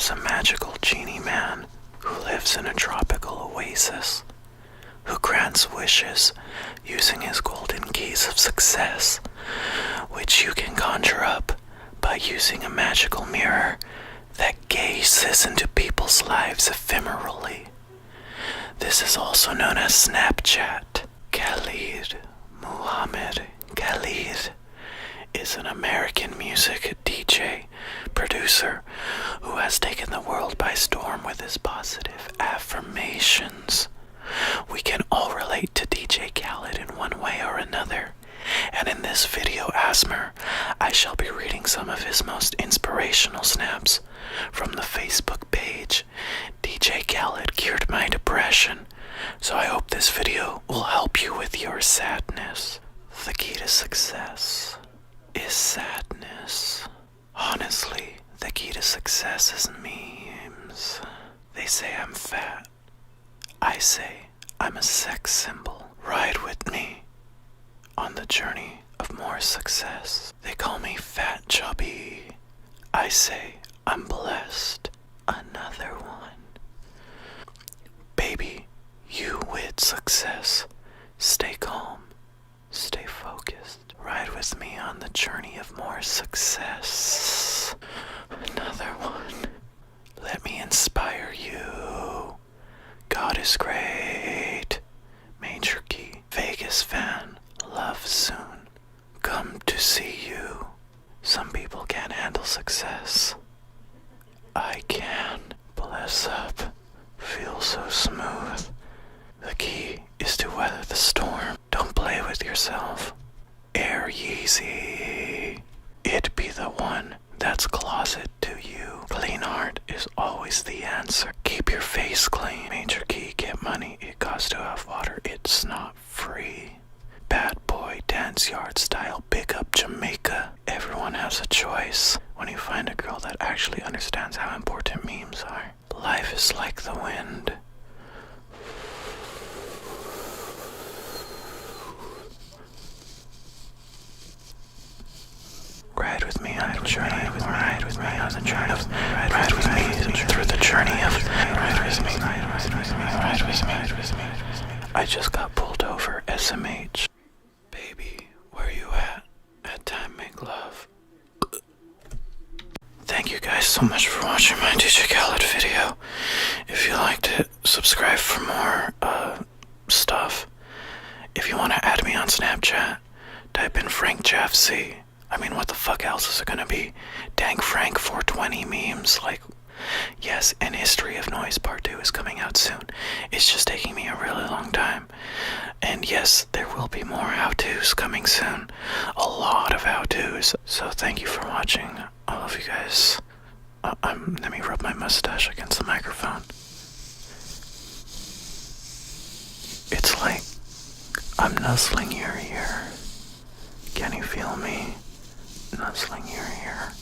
is a magical genie man who lives in a tropical oasis, who grants wishes using his golden keys of success, which you can conjure up by using a magical mirror that gazes into people's lives ephemerally. This is also known as Snapchat. Khaled Muhammad Khaled is an American music DJ, producer, who has taken the world by storm with his positive affirmations. We can all relate to DJ Khaled in one way or another, and in this video ASMR, I shall be reading some of his most inspirational snaps from the Facebook page DJ Khaled Cured My Depression, so I hope this video will help you with your sadness. The key to success is sadness. Honestly, the key to success is memes. They say I'm fat. I say I'm a sex symbol. Ride with me on the journey of more success. They call me Fat Chubby. I say I'm blessed. Another one. Baby, you with success. Stay calm. Stay focused. Ride with me on the journey of more success. Another one. Let me inspire you. God is great. Major key. Vegas fan. Love soon. Come to see you. Some people can't handle success. I can. Bless up. Feel so smooth. The key is to weather the storm. Don't play with yourself. Air Yeezy. It be the one that's closet to you. Clean heart is always the answer. Keep your face clean. Major key, get money. It costs to have water. It's not free. Bad boy, dance yard style, big up Jamaica. Everyone has a choice when you find a girl that actually understands how important memes are. Life is like the wind. Ride with me on the journey. Ride with me on the journey. Ride with me through the journey of. Ride with me. Ride with me. I just got pulled over. SMH. Baby, where you at? At time make love. Thank you guys so much for watching my DJ Khaled video. If you liked it, subscribe for more stuff. If you want to add me on Snapchat, type in Frank JFC. I mean, what the fuck else is it gonna be? Dank Frank 420 memes, like, yes, and History of Noise Part 2 is coming out soon. It's just taking me a really long time. And yes, there will be more how-tos coming soon. A lot of how-tos. So thank you for watching. I love you guys. Let me rub my mustache against the microphone. It's like I'm nuzzling your ear. Can you feel me? Nuzzling your ear.